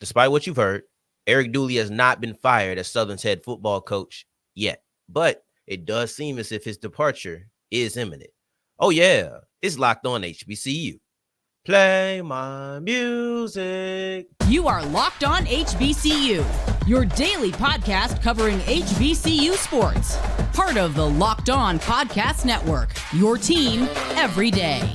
Despite what you've heard, Eric Dooley has not been fired as Southern's head football coach yet, but it does seem as if his departure is imminent. Oh yeah, it's Locked On HBCU. Play my music. You are Locked On HBCU, your daily podcast covering HBCU sports. Part of the Locked On Podcast Network, your team every day.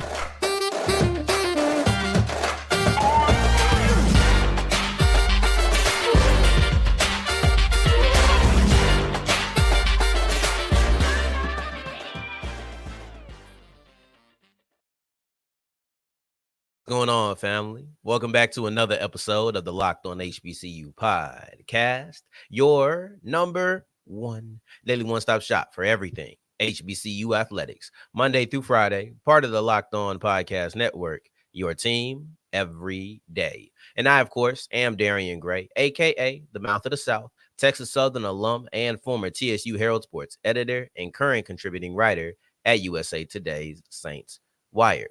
What's going on, family? Welcome back to another episode of the Locked On HBCU podcast, your number one daily one-stop shop for everything HBCU athletics, Monday through Friday, part of the Locked On Podcast Network, your team every day. And I, of course, am Darian Gray, a.k.a. the Mouth of the South, Texas Southern alum and former TSU Herald Sports editor and current contributing writer at USA Today's Saints Wire.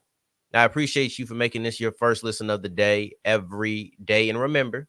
I appreciate you for making this your first listen of the day every day. And remember,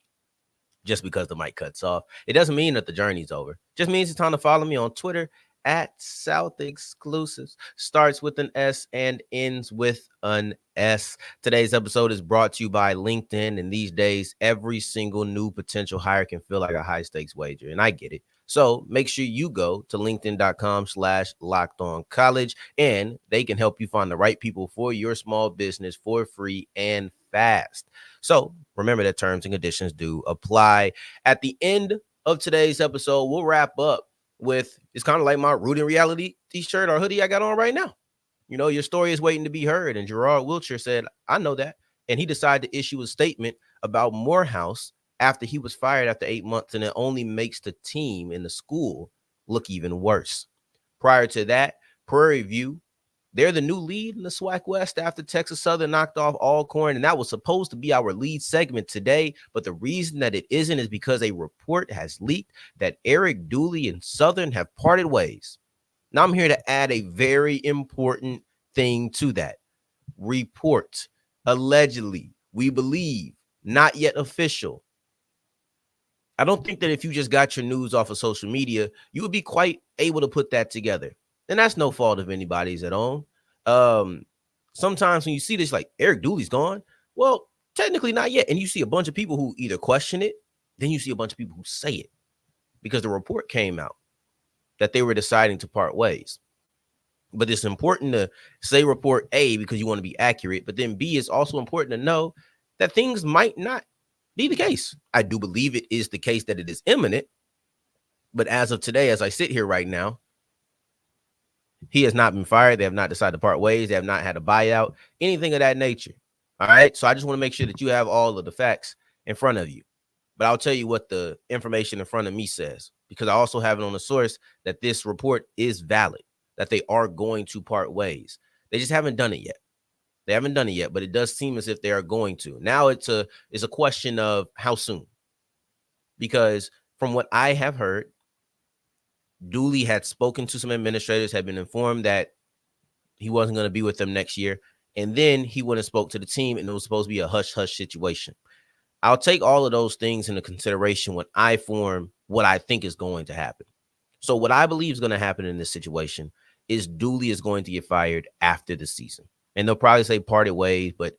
just because the mic cuts off, it doesn't mean that the journey's over. It just means it's time to follow me on Twitter at South Exclusives. Starts with an S and ends with an S. Today's episode is brought to you by LinkedIn. And these days, every single new potential hire can feel like a high stakes wager. And I get it. So make sure you go to linkedin.com/lockedoncollege and they can help you find the right people for your small business for free and fast. So remember that terms and conditions do apply. At the end of today's episode, we'll wrap up with, it's kind of like my Rooting Reality t-shirt or hoodie I got on right now. You know, your story is waiting to be heard. And Gerard Wilcher said, I know that. And he decided to issue a statement about Morehouse after he was fired after 8 months, and it only makes the team and the school look even worse. Prior to that, Prairie View, they're the new lead in the SWAC West after Texas Southern knocked off Alcorn, and that was supposed to be our lead segment today, but the reason that it isn't is because a report has leaked that Eric Dooley and Southern have parted ways. Now I'm here to add a very important thing to that. Report, allegedly, we believe, not yet official. I don't think that if you just got your news off of social media, you would be quite able to put that together. And that's no fault of anybody's at all. Sometimes when you see this, like Eric Dooley's gone, well, technically not yet. And you see a bunch of people who either question it, then you see a bunch of people who say it because the report came out that they were deciding to part ways. But it's important to say report A because you want to be accurate. But then B, is also important to know that things might not be the case. I do believe it is the case that it is imminent. But as of today, as I sit here right now, he has not been fired. They have not decided to part ways. They have not had a buyout, anything of that nature. All right. So I just want to make sure that you have all of the facts in front of you. But I'll tell you what the information in front of me says, because I also have it on the source that this report is valid, that they are going to part ways. They just haven't done it yet. They haven't done it yet, but it does seem as if they are going to. Now it's a question of how soon. Because from what I have heard, Dooley had spoken to some administrators, had been informed that he wasn't going to be with them next year. And then he went and spoke to the team, and it was supposed to be a hush-hush situation. I'll take all of those things into consideration when I form what I think is going to happen. So what I believe is going to happen in this situation is Dooley is going to get fired after the season. And they'll probably say parted ways, but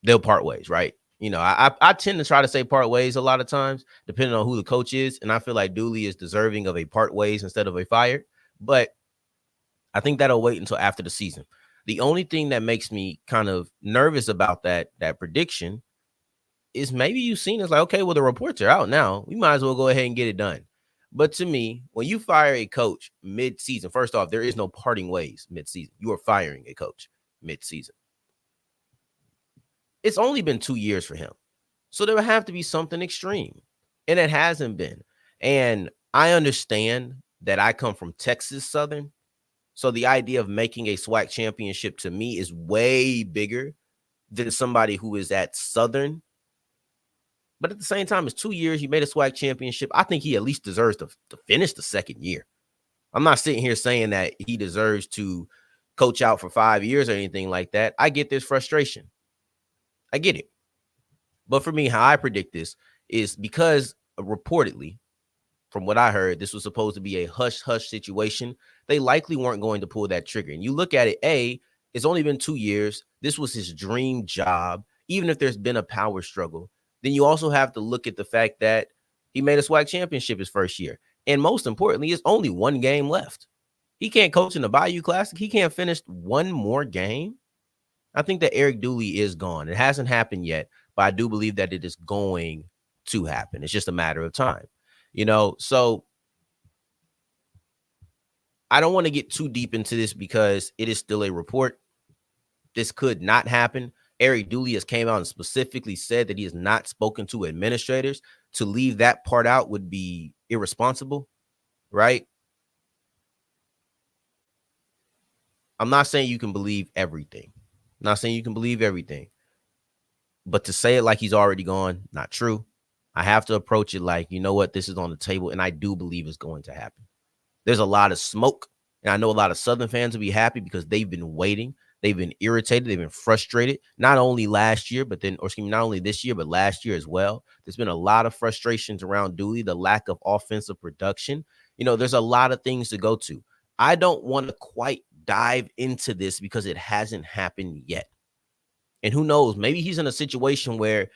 they'll part ways, right? You know, I tend to try to say part ways a lot of times, depending on who the coach is. And I feel like Dooley is deserving of a part ways instead of a fire. But I think that'll wait until after the season. The only thing that makes me kind of nervous about that prediction is maybe you've seen it's like, okay, well, the reports are out now. We might as well go ahead and get it done. But to me, when you fire a coach mid-season, first off, there is no parting ways mid-season. You are firing a coach mid-season. It's only been 2 years for him. So there would have to be something extreme. And it hasn't been. And I understand that I come from Texas Southern. So the idea of making a SWAC championship to me is way bigger than somebody who is at Southern. But at the same time, it's 2 years. You made a SWAC championship. I think he at least deserves to finish the second year. I'm not sitting here saying that he deserves to coach out for 5 years or anything like that. I get this frustration. I get it. But for me, how I predict this is because reportedly, from what I heard, this was supposed to be a hush hush situation. They likely weren't going to pull that trigger. And you look at it, it's only been 2 years. This was his dream job. Even if there's been a power struggle, then you also have to look at the fact that he made a SWAC championship his first year. And most importantly, it's only one game left. He can't coach in the Bayou Classic. He can't finish one more game. I think that Eric Dooley is gone. It hasn't happened yet, but I do believe that it is going to happen. It's just a matter of time. So I don't want to get too deep into this because it is still a report. This could not happen. Eric Dooley has came out and specifically said that he has not spoken to administrators. To leave that part out would be irresponsible, right? I'm not saying you can believe everything. I'm not saying you can believe everything. But to say it like he's already gone, not true. I have to approach it like, you know what, this is on the table, and I do believe it's going to happen. There's a lot of smoke, and I know a lot of Southern fans will be happy because they've been waiting. They've been irritated. They've been frustrated, not only last year, not only this year, but last year as well. There's been a lot of frustrations around Dooley, the lack of offensive production. There's a lot of things to go to. I don't want to quite dive into this because it hasn't happened yet. And who knows, maybe he's in a situation where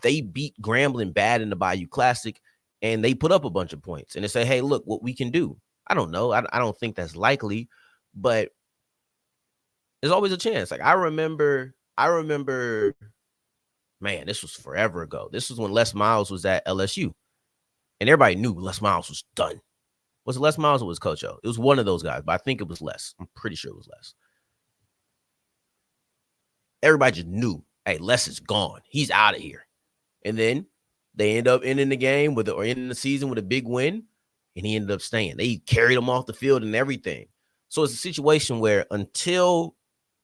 they beat Grambling bad in the Bayou Classic and they put up a bunch of points and they say, hey, look what we can do. I don't know. I don't think that's likely, but there's always a chance. Like I remember, man, this was forever ago. This was when Les Miles was at LSU and everybody knew Les Miles was done. Was it Les Miles or was Coach O? It was one of those guys, but I think it was Les. I'm pretty sure it was Les. Everybody just knew, hey, Les is gone. He's out of here. And then they end up ending the game or ending the season with a big win, and he ended up staying. They carried him off the field and everything. So it's a situation where until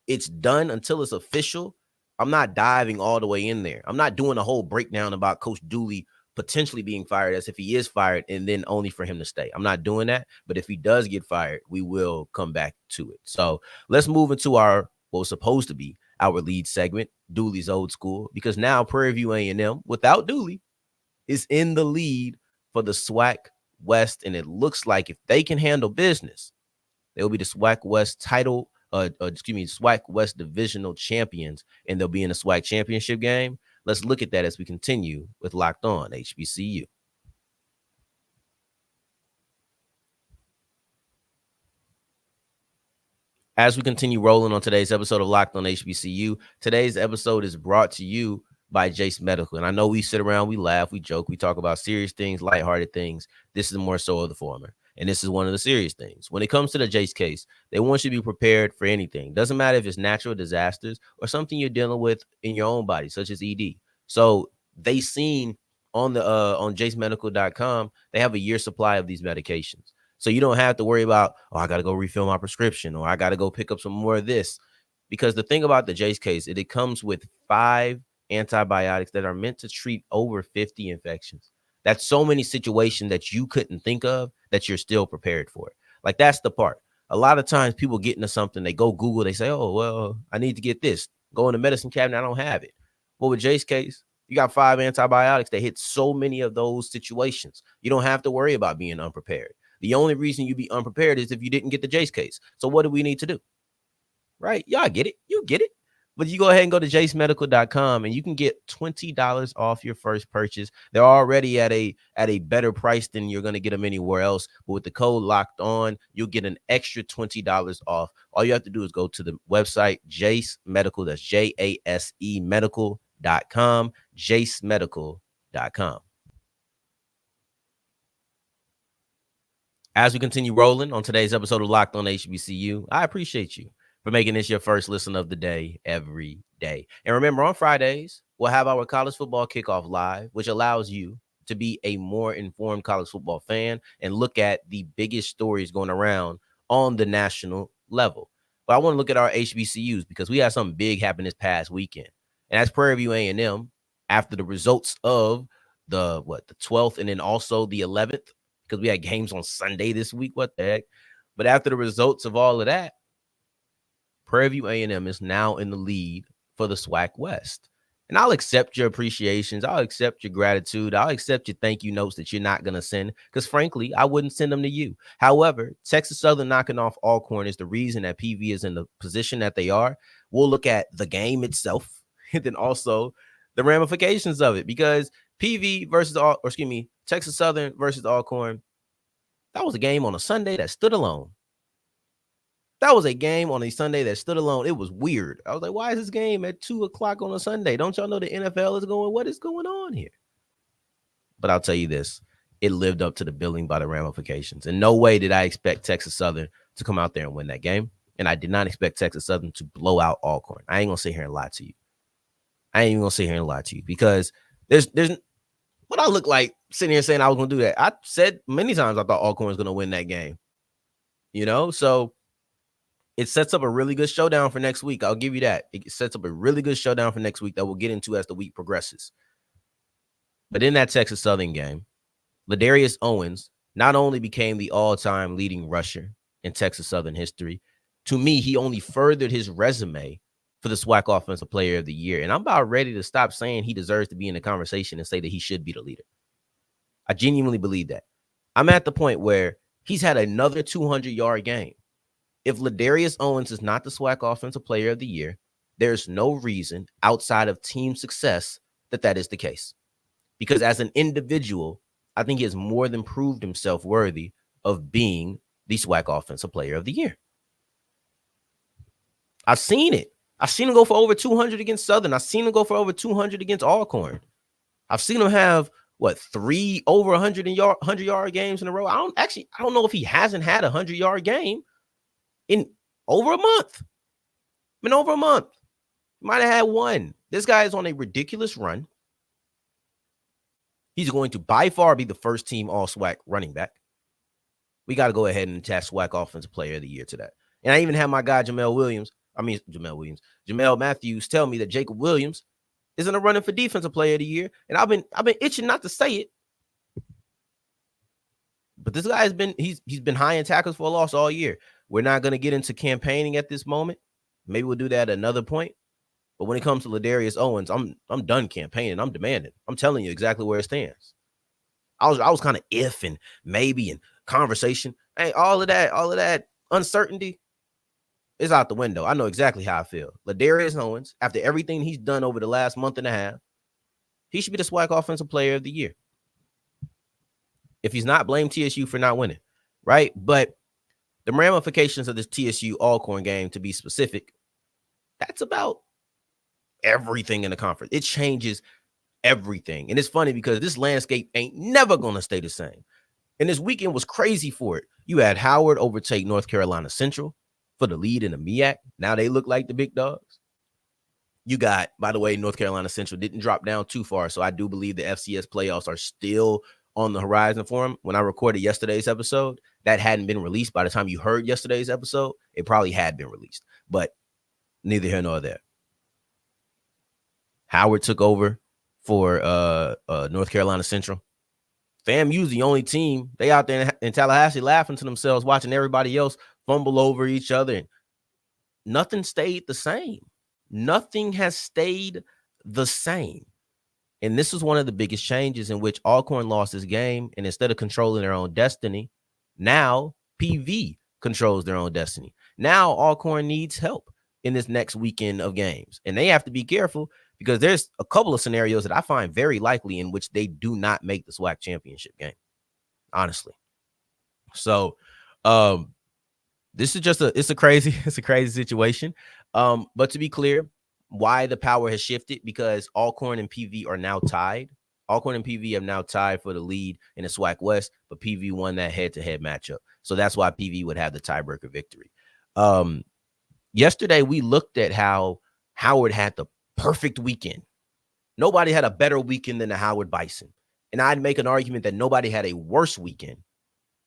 it's done, until it's official, I'm not diving all the way in there. I'm not doing a whole breakdown about Coach Dooley potentially being fired as if he is fired and then only for him to stay. I'm not doing that. But if he does get fired, we will come back to it. So let's move into what was supposed to be our lead segment, Dooley's Old School, because now Prairie View A&M, without Dooley, is in the lead for the SWAC West, and it looks like if they can handle business, they'll be the SWAC West SWAC West divisional champions, and they'll be in the SWAC championship game. Let's look at that as we continue with Locked On HBCU. As we continue rolling on today's episode of Locked On HBCU, today's episode is brought to you by Jace Medical. And I know we sit around, we laugh, we joke, we talk about serious things, lighthearted things. This is more so of the former. And this is one of the serious things. When it comes to the Jace case, they want you to be prepared for anything. Doesn't matter if it's natural disasters or something you're dealing with in your own body, such as ED. So they seen on the on jacemedical.com, they have a year supply of these medications. So you don't have to worry about, oh, I got to go refill my prescription or I got to go pick up some more of this. Because the thing about the Jace case, it comes with 5 antibiotics that are meant to treat over 50 infections. That's so many situations that you couldn't think of that you're still prepared for it. Like that's the part. A lot of times people get into something, they go Google, they say, oh, well, I need to get this. Go in the medicine cabinet, I don't have it. Well, with Jace case, you got 5 antibiotics that hit so many of those situations. You don't have to worry about being unprepared. The only reason you be unprepared is if you didn't get the Jace case. So what do we need to do? Right? Y'all get it. You get it. But you go ahead and go to jacemedical.com and you can get $20 off your first purchase. They're already at a better price than you're going to get them anywhere else. But with the code Locked On, you'll get an extra $20 off. All you have to do is go to the website, Jace Medical. That's JASE medical.com, jacemedical.com. As we continue rolling on today's episode of Locked On HBCU, I appreciate you for making this your first listen of the day every day. And remember, on Fridays, we'll have our college football kickoff live, which allows you to be a more informed college football fan and look at the biggest stories going around on the national level. But I want to look at our HBCUs because we had something big happen this past weekend. And that's Prairie View A&M after the results of the 12th and then also the 11th, because we had games on Sunday this week. What the heck? But after the results of all of that, Prairie View A&M is now in the lead for the SWAC West. And I'll accept your appreciations. I'll accept your gratitude. I'll accept your thank you notes that you're not going to send because, frankly, I wouldn't send them to you. However, Texas Southern knocking off Alcorn is the reason that PV is in the position that they are. We'll look at the game itself and then also the ramifications of it because PV versus, Texas Southern versus Alcorn, that was a game on a Sunday that stood alone. That was a game on a Sunday that stood alone. It was weird. I was like, why is this game at 2:00 on a Sunday? Don't y'all know the NFL is going? What is going on here? But I'll tell you this. It lived up to the billing by the ramifications. In no way did I expect Texas Southern to come out there and win that game. And I did not expect Texas Southern to blow out Alcorn. I ain't going to sit here and lie to you. I ain't even going to sit here and lie to you because there's what I look like sitting here saying I was going to do that. I said many times I thought Alcorn was going to win that game. So it sets up a really good showdown for next week. I'll give you that. It sets up a really good showdown for next week that we'll get into as the week progresses. But in that Texas Southern game, Ladarius Owens not only became the all-time leading rusher in Texas Southern history, to me, he only furthered his resume for the SWAC Offensive Player of the Year. And I'm about ready to stop saying he deserves to be in the conversation and say that he should be the leader. I genuinely believe that. I'm at the point where he's had another 200-yard game. If Ladarius Owens is not the SWAC Offensive Player of the Year, there's no reason outside of team success that is the case. Because as an individual, I think he has more than proved himself worthy of being the SWAC Offensive Player of the Year. I've seen it. I've seen him go for over 200 against Southern. I've seen him go for over 200 against Alcorn. I've seen him have, 3 over 100-yard games in a row. I don't know if he hasn't had a 100-yard game in over a month. Over a month. Might have had one. This guy is on a ridiculous run. He's going to by far be the first team all-SWAC running back. We got to go ahead and attach SWAC Offensive Player of the Year to that. And I even had my guy Jamel Matthews tell me that Jacob Williams is in a running for Defensive Player of the Year. And I've been itching not to say it. But this guy he's been high in tackles for a loss all year. We're not going to get into campaigning at this moment. Maybe we'll do that at another point. But when it comes to Ladarius Owens, I'm done campaigning. I'm demanding. I'm telling you exactly where it stands. I was kind of if and maybe and conversation. Hey, all of that uncertainty is out the window. I know exactly how I feel. Ladarius Owens, after everything he's done over the last month and a half, he should be the SWAC Offensive Player of the Year. If he's not, blame TSU for not winning, right? But the ramifications of this TSU Alcorn game, to be specific, that's about everything in the conference. It changes everything. And it's funny because this landscape ain't never going to stay the same. And this weekend was crazy for it. You had Howard overtake North Carolina Central for the lead in the MEAC. Now they look like the big dogs. You got, by the way, North Carolina Central didn't drop down too far. So I do believe the FCS playoffs are still on the horizon for them. When I recorded yesterday's episode, that hadn't been released. By the time you heard yesterday's episode, it probably had been released. But neither here nor there. Howard took over for North Carolina Central. FAMU's the only team. They out there in Tallahassee laughing to themselves, watching everybody else fumble over each other. And nothing stayed the same. Nothing has stayed the same. And this is one of the biggest changes in which Alcorn lost his game. And instead of controlling their own destiny, now PV controls their own destiny. Now Alcorn needs help in this next weekend of games. And they have to be careful because there's a couple of scenarios that I find very likely in which they do not make the SWAC championship game, honestly. So this is just a crazy situation. But to be clear, why the power has shifted, because Alcorn and PV are now tied. Alcorn and PV have now tied for the lead in the SWAC West, but PV won that head-to-head matchup. So that's why PV would have the tiebreaker victory. Yesterday, we looked at how Howard had the perfect weekend. Nobody had a better weekend than the Howard Bison. And I'd make an argument that nobody had a worse weekend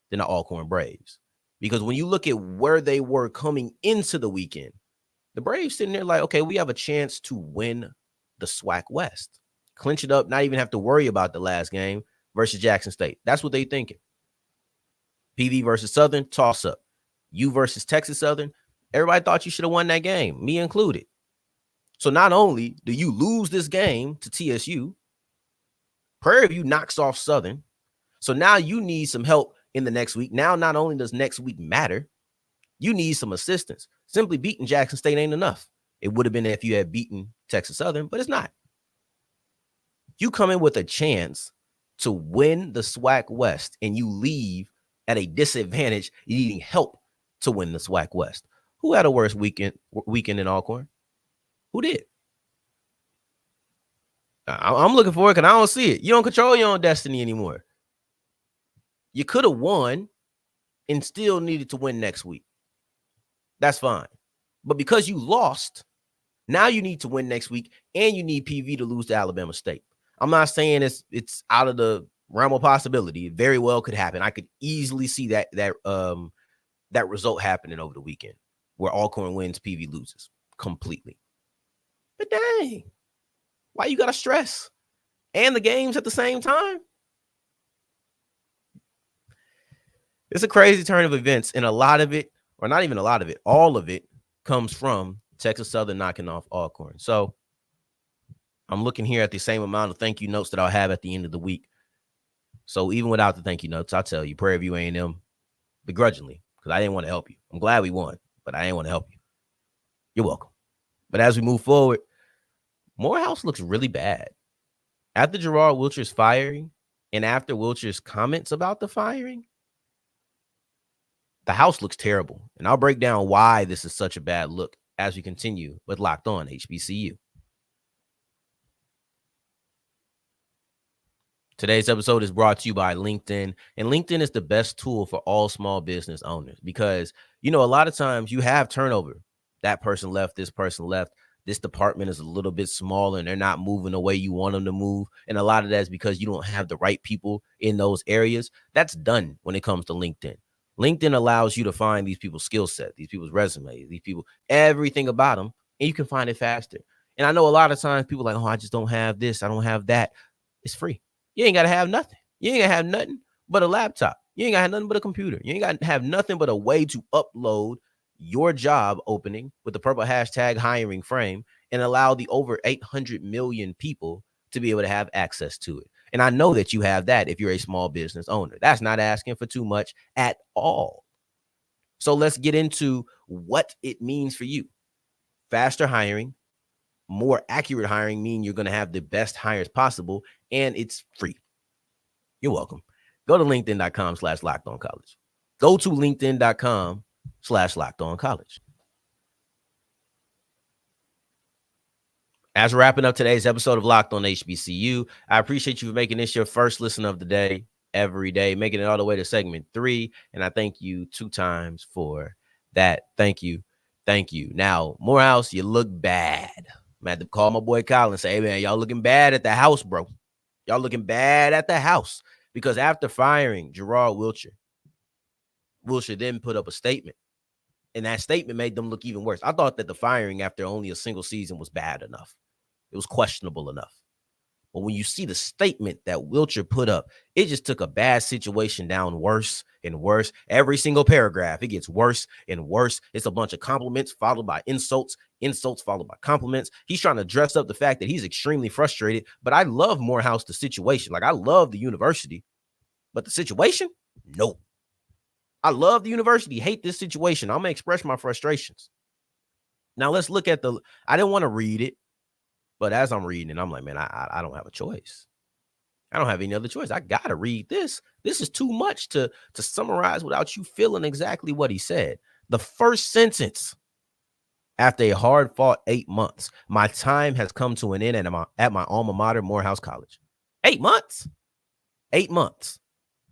than the Alcorn Braves. Because when you look at where they were coming into the weekend, the Braves sitting there like, okay, we have a chance to win the SWAC West. Clinch it up, not even have to worry about the last game versus Jackson State. That's what they thinking. PV versus Southern, toss up. U versus Texas Southern. Everybody thought you should have won that game, me included. So not only do you lose this game to TSU, Prairie View knocks off Southern. So now you need some help in the next week. Now, not only does next week matter, you need some assistance. Simply beating Jackson State ain't enough. It would have been if you had beaten Texas Southern, but it's not. You come in with a chance to win the SWAC West and you leave at a disadvantage, needing help to win the SWAC West. Who had a worse weekend in Alcorn? Who did? I'm looking for it because I don't see it. You don't control your own destiny anymore. You could have won and still needed to win next week. That's fine. But because you lost, now you need to win next week and you need PV to lose to Alabama State. I'm not saying it's out of the realm of possibility. It very well could happen. I could easily see that result happening over the weekend where Alcorn wins, PV loses completely. But dang, why you got to stress? And the games at the same time? It's a crazy turn of events, and a lot of it, or not even a lot of it, all of it comes from Texas Southern knocking off Alcorn. So I'm looking here at the same amount of thank you notes that I'll have at the end of the week. So even without the thank you notes, I'll tell you, Prairie View A&M, begrudgingly, because I didn't want to help you. I'm glad we won, but I didn't want to help you. You're welcome. But as we move forward, Morehouse looks really bad. After Gerard Wilcher's firing and after Wilcher's comments about the firing, the house looks terrible. And I'll break down why this is such a bad look as we continue with Locked On HBCU. Today's episode is brought to you by LinkedIn, and LinkedIn is the best tool for all small business owners because, a lot of times you have turnover. That person left, this person left. This department is a little bit smaller and they're not moving the way you want them to move. And a lot of that is because you don't have the right people in those areas. That's done when it comes to LinkedIn. LinkedIn allows you to find these people's skill set, these people's resumes, these people, everything about them, and you can find it faster. And I know a lot of times people are like, oh, I just don't have this. I don't have that. It's free. You ain't got to have nothing. You ain't got to have nothing but a laptop. You ain't got to have nothing but a computer. You ain't got to have nothing but a way to upload your job opening with the purple hashtag hiring frame and allow the over 800 million people to be able to have access to it. And I know that you have that if you're a small business owner. That's not asking for too much at all. So let's get into what it means for you. Faster hiring, more accurate hiring, mean you're going to have the best hires possible, and it's free. You're welcome. Go to linkedin.com/lockedoncollege. Go to linkedin.com/lockedoncollege. As we're wrapping up today's episode of Locked On HBCU, I appreciate you for making this your first listen of the day every day, making it all the way to segment 3. And I thank you 2 times for that. Thank you. Thank you. Now, Morehouse, you look bad. I'm going to have to call my boy Kyle and say, hey, man, y'all looking bad at the house, bro. Y'all looking bad at the house. Because after firing Gerard Wilcher then put up a statement. And that statement made them look even worse. I thought that the firing after only a single season was bad enough. It was questionable enough. But when you see the statement that Wilcher put up, it just took a bad situation down worse and worse. Every single paragraph, it gets worse and worse. It's a bunch of compliments followed by insults, insults followed by compliments. He's trying to dress up the fact that he's extremely frustrated. But I love Morehouse, the situation. Like, I love the university. But the situation? Nope. I love the university. Hate this situation. I'm going to express my frustrations. Now, let's look at I didn't want to read it. But as I'm reading it, I'm like, man, I don't have a choice. I don't have any other choice. I got to read this. This is too much to summarize without you feeling exactly what he said. The first sentence, after a hard-fought 8 months, my time has come to an end at my alma mater, Morehouse College. 8 months? 8 months.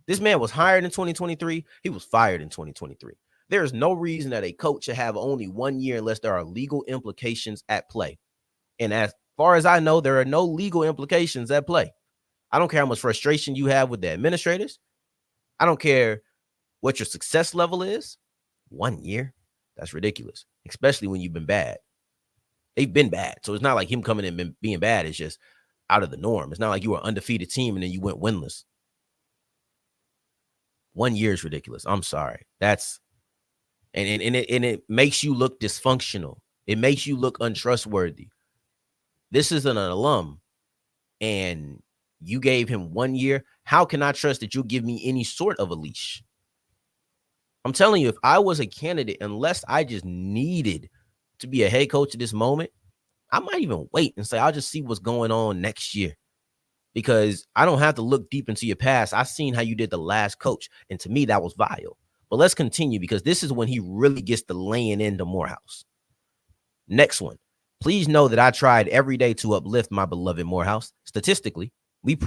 This man was hired in 2023. He was fired in 2023. There is no reason that a coach should have only 1 year unless there are legal implications at play. And as far as I know, there are no legal implications at play. I don't care how much frustration you have with the administrators. I don't care what your success level is. 1 year? That's ridiculous, especially when you've been bad. They've been bad. So it's not like him coming in and being bad. It's just out of the norm. It's not like you were an undefeated team and then you went winless. 1 year is ridiculous. I'm sorry. And it makes you look dysfunctional. It makes you look untrustworthy. This is an alum, and you gave him 1 year. How can I trust that you'll give me any sort of a leash? I'm telling you, if I was a candidate, unless I just needed to be a head coach at this moment, I might even wait and say, I'll just see what's going on next year, because I don't have to look deep into your past. I've seen how you did the last coach, and to me, that was vile. But let's continue, because this is when he really gets to laying into Morehouse. Next one. Please know that I tried every day to uplift my beloved Morehouse. Statistically, we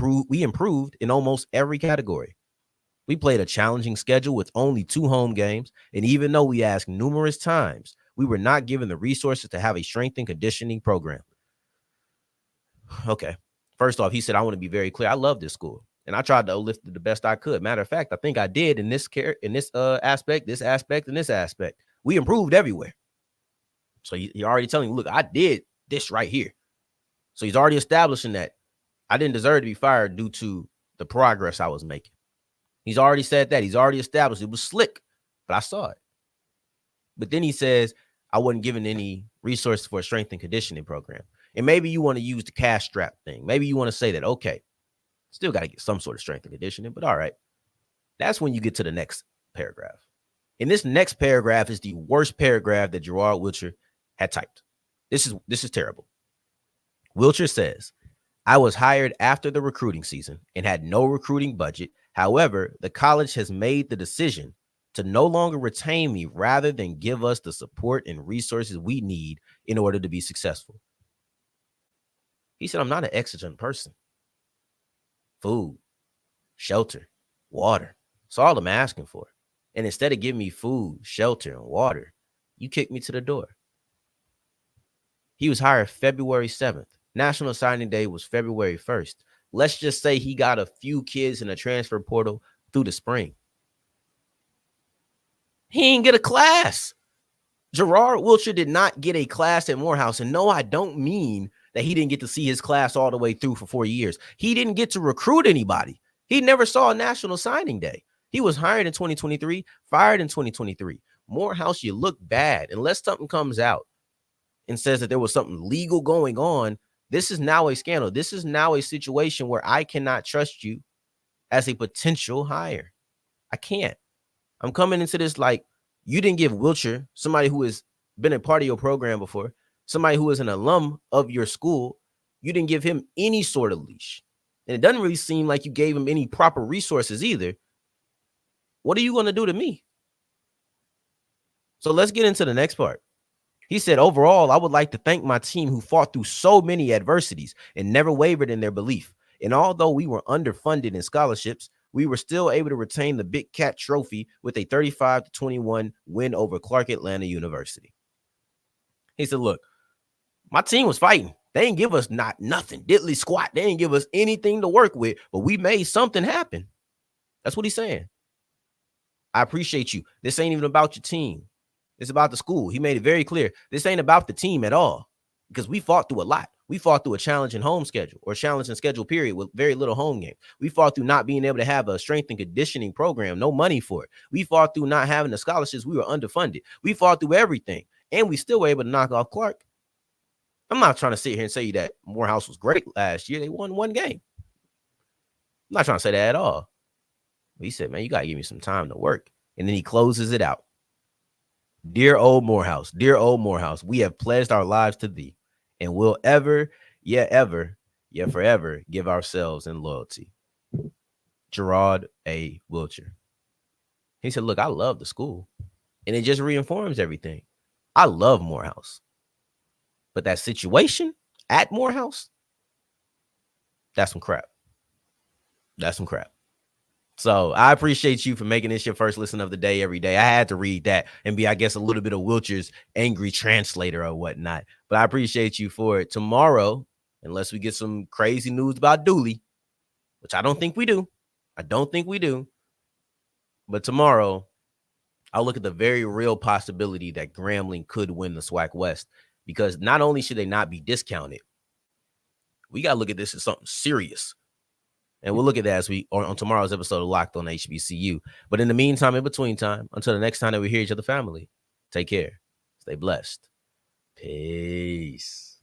improved in almost every category. We played a challenging schedule with only 2 home games, and even though we asked numerous times, we were not given the resources to have a strength and conditioning program. Okay. First off, he said, I want to be very clear. I love this school, and I tried to uplift it the best I could. Matter of fact, I think I did in this aspect, and this aspect. We improved everywhere. So you're already telling me, look, I did this right here. So he's already establishing that I didn't deserve to be fired due to the progress I was making. He's already said that. He's already established it was slick, but I saw it. But then he says, I wasn't given any resources for a strength and conditioning program. And maybe you want to use the cash strap thing. Maybe you want to say that, okay, still got to get some sort of strength and conditioning, but all right. That's when you get to the next paragraph. And this next paragraph is the worst paragraph that Gerard Wilcher had typed. This is terrible. Wilcher says, I was hired after the recruiting season and had no recruiting budget. However, the college has made the decision to no longer retain me rather than give us the support and resources we need in order to be successful. He said, I'm not an exigent person. Food, shelter, water. That's all I'm asking for. And instead of giving me food, shelter, and water, you kicked me to the door. He was hired February 7th. National Signing Day was February 1st. Let's just say he got a few kids in the transfer portal through the spring. He didn't get a class. Gerard Wilcher did not get a class at Morehouse. And no, I don't mean that he didn't get to see his class all the way through for 4 years. He didn't get to recruit anybody. He never saw a National Signing Day. He was hired in 2023, fired in 2023. Morehouse, you look bad. Unless something comes out and says that there was something legal going on, this is now a scandal. This is now a situation where I cannot trust you as a potential hire. I can't. I'm coming into this like you didn't give Wilcher, somebody who has been a part of your program before, somebody who is an alum of your school, you didn't give him any sort of leash. And it doesn't really seem like you gave him any proper resources either. What are you going to do to me? So let's get into the next part. He said, overall, I would like to thank my team who fought through so many adversities and never wavered in their belief. And although we were underfunded in scholarships, we were still able to retain the Big Cat Trophy with a 35-21 win over Clark Atlanta University. He said, look, my team was fighting. They didn't give us nothing, diddly squat. They didn't give us anything to work with, but we made something happen. That's what he's saying. I appreciate you. This ain't even about your team. It's about the school. He made it very clear. This ain't about the team at all, because we fought through a lot. We fought through a challenging home schedule or challenging schedule period with very little home game. We fought through not being able to have a strength and conditioning program, no money for it. We fought through not having the scholarships. We were underfunded. We fought through everything, and we still were able to knock off Clark. I'm not trying to sit here and say that Morehouse was great last year. They won 1 game. I'm not trying to say that at all. But he said, man, you got to give me some time to work. And then he closes it out. Dear old Morehouse, we have pledged our lives to thee and will ever, forever give ourselves in loyalty. Gerard A. Wilcher. He said, look, I love the school, and it just reinforms everything. I love Morehouse. But that situation at Morehouse, that's some crap. That's some crap. So I appreciate you for making this your first listen of the day every day. I had to read that and be, I guess, a little bit of Wilcher's angry translator or whatnot. But I appreciate you for it. Tomorrow, unless we get some crazy news about Dooley, which I don't think we do. But tomorrow, I'll look at the very real possibility that Grambling could win the SWAC West, because not only should they not be discounted, we got to look at this as something serious. And we'll look at that as we on tomorrow's episode of Locked on HBCU. But in the meantime, in between time, until the next time that we hear each other, family, take care. Stay blessed. Peace.